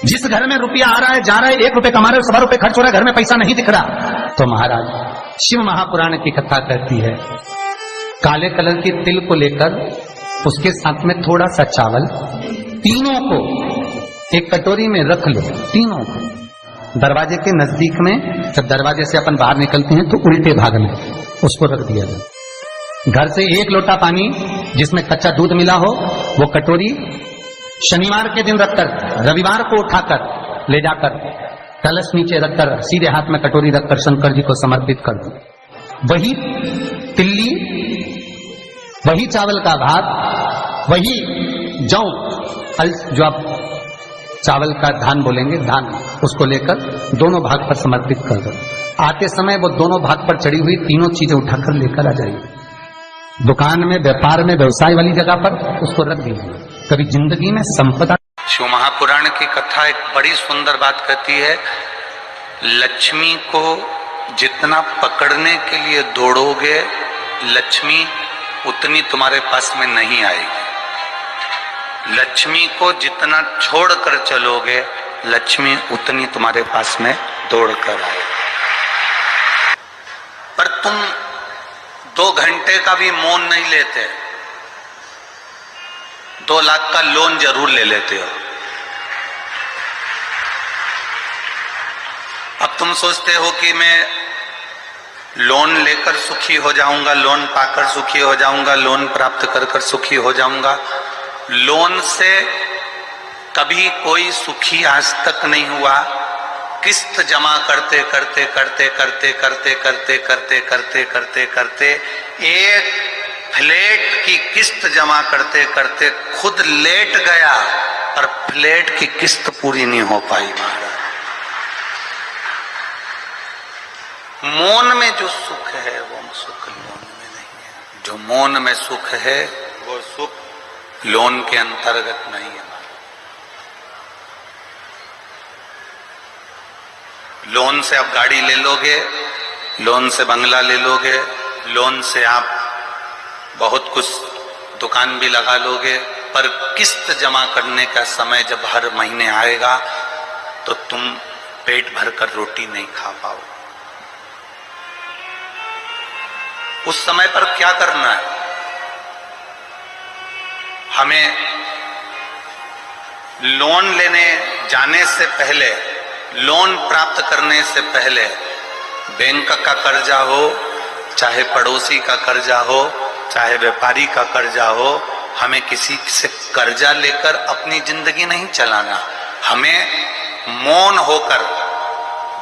जिस घर में रुपया आ रहा है जा रहा है, 1 रुपए कमा रहे हो, 1.25 रुपए खर्च हो रहा है, घर में पैसा नहीं दिख रहा, तो महाराज शिव महापुराण की कथा कहती है काले कलर की तिल को लेकर उसके साथ में थोड़ा सा चावल, तीनों को एक कटोरी में रख लो, तीनों को दरवाजे के नजदीक में, जब दरवाजे से अपन बाहर निकलते हैं तो उल्टे भाग में उसको रख दिया जाए। घर से 1 लोटा पानी जिसमें कच्चा दूध मिला हो वो कटोरी शनिवार के दिन रखकर रविवार को उठाकर ले जाकर कलश नीचे रखकर सीधे हाथ में कटोरी रखकर शंकर जी को समर्पित कर दो। वही तिल्ली, वही चावल का भात, वही जौ, जो आप चावल का धान बोलेंगे, धान, उसको लेकर दोनों भाग पर समर्पित कर दो। आते समय वो दोनों भाग पर चढ़ी हुई तीनों चीजें उठाकर लेकर आ जाइए। दुकान में, व्यापार में, व्यवसाय वाली जगह पर उसको रख दीजिए। कभी जिंदगी में संपदा। शिव महापुराण की कथा एक बड़ी सुंदर बात कहती है, लक्ष्मी को जितना पकड़ने के लिए दौड़ोगे लक्ष्मी उतनी तुम्हारे पास में नहीं आएगी, लक्ष्मी को जितना छोड़कर चलोगे लक्ष्मी उतनी तुम्हारे पास में दौड़कर आएगी। पर तुम 2 घंटे का भी मौन नहीं लेते, 2 लाख का लोन जरूर ले लेते हो। अब तुम सोचते हो कि मैं लोन लेकर सुखी हो जाऊंगा, लोन पाकर सुखी हो जाऊंगा, लोन प्राप्त कर कर सुखी हो जाऊंगा। लोन से कभी कोई सुखी आज तक नहीं हुआ। किस्त जमा करते करते करते करते करते करते करते करते करते करते एक फ्लैट की किस्त जमा करते करते खुद लेट गया और फ्लैट की किस्त पूरी नहीं हो पाई। महाराज, मौन में जो सुख है वो सुख लोन में नहीं है। जो मौन में सुख है वो सुख लोन के अंतर्गत नहीं है। लोन से आप गाड़ी ले लोगे, लोन से बंगला ले लोगे, लोन से आप बहुत कुछ दुकान भी लगा लोगे, पर किस्त जमा करने का समय जब हर महीने आएगा तो तुम पेट भरकर रोटी नहीं खा पाओ। उस समय पर क्या करना है? हमें लोन लेने जाने से पहले, लोन प्राप्त करने से पहले बैंक का कर्जा हो, चाहे पड़ोसी का कर्जा हो, चाहे व्यापारी का कर्जा हो, हमें किसी से कर्जा लेकर अपनी जिंदगी नहीं चलाना। हमें मौन होकर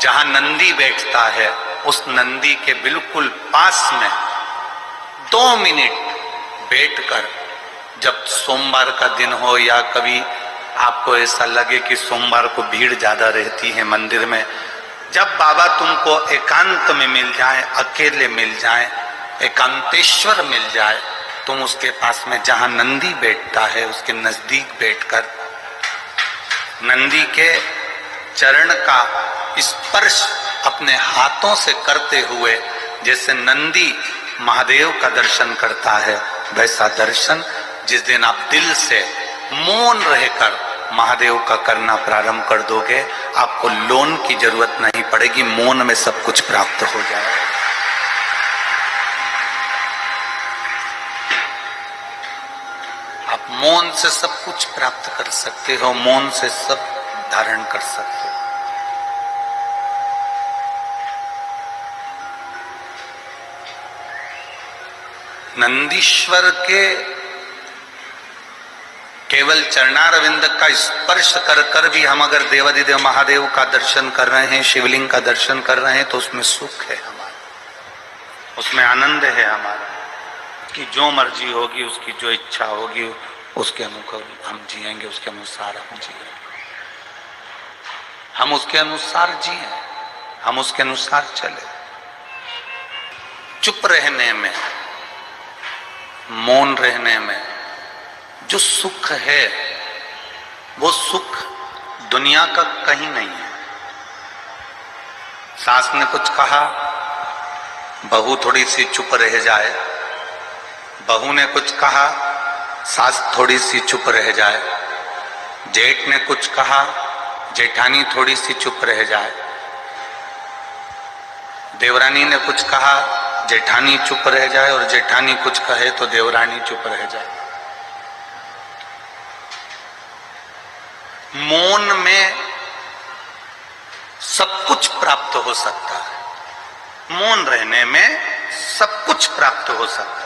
जहां नंदी बैठता है उस नंदी के बिल्कुल पास में 2 मिनट बैठकर, जब सोमवार का दिन हो या कभी आपको ऐसा लगे कि सोमवार को भीड़ ज्यादा रहती है मंदिर में, जब बाबा तुमको एकांत में मिल जाए, अकेले मिल जाए, एकांतेश्वर मिल जाए, तुम उसके पास में जहां नंदी बैठता है उसके नजदीक बैठकर नंदी के चरण का स्पर्श अपने हाथों से करते हुए, जैसे नंदी महादेव का दर्शन करता है वैसा दर्शन जिस दिन आप दिल से मौन रहकर महादेव का करना प्रारंभ कर दोगे, आपको लोन की जरूरत नहीं पड़ेगी, मौन में सब कुछ प्राप्त हो जाएगा। आप मौन से सब कुछ प्राप्त कर सकते हो, मौन से सब धारण कर सकते हो। नंदीश्वर के केवल चरणारविंद का स्पर्श कर कर भी हम अगर देवाधिदेव महादेव का दर्शन कर रहे हैं, शिवलिंग का दर्शन कर रहे हैं, तो उसमें सुख है हमारा, उसमें आनंद है हमारा, कि जो मर्जी होगी, उसकी जो इच्छा होगी उसके अनुकूल हम जिएंगे, उसके अनुसार हम जिएंगे, हम उसके अनुसार जिए, हम उसके अनुसार चले। चुप रहने में, मौन रहने में जो सुख है वो सुख दुनिया का कहीं नहीं है। सास ने कुछ कहा, बहू थोड़ी सी चुप रह जाए, बहू ने कुछ कहा, सास थोड़ी सी चुप रह जाए, जेठ ने कुछ कहा, जेठानी थोड़ी सी चुप रह जाए। देवरानी ने कुछ कहा, जेठानी चुप रह जाए, और जेठानी कुछ कहे तो देवरानी चुप रह जाए। मौन में सब कुछ प्राप्त हो सकता है, मौन रहने में सब कुछ प्राप्त हो सकता है।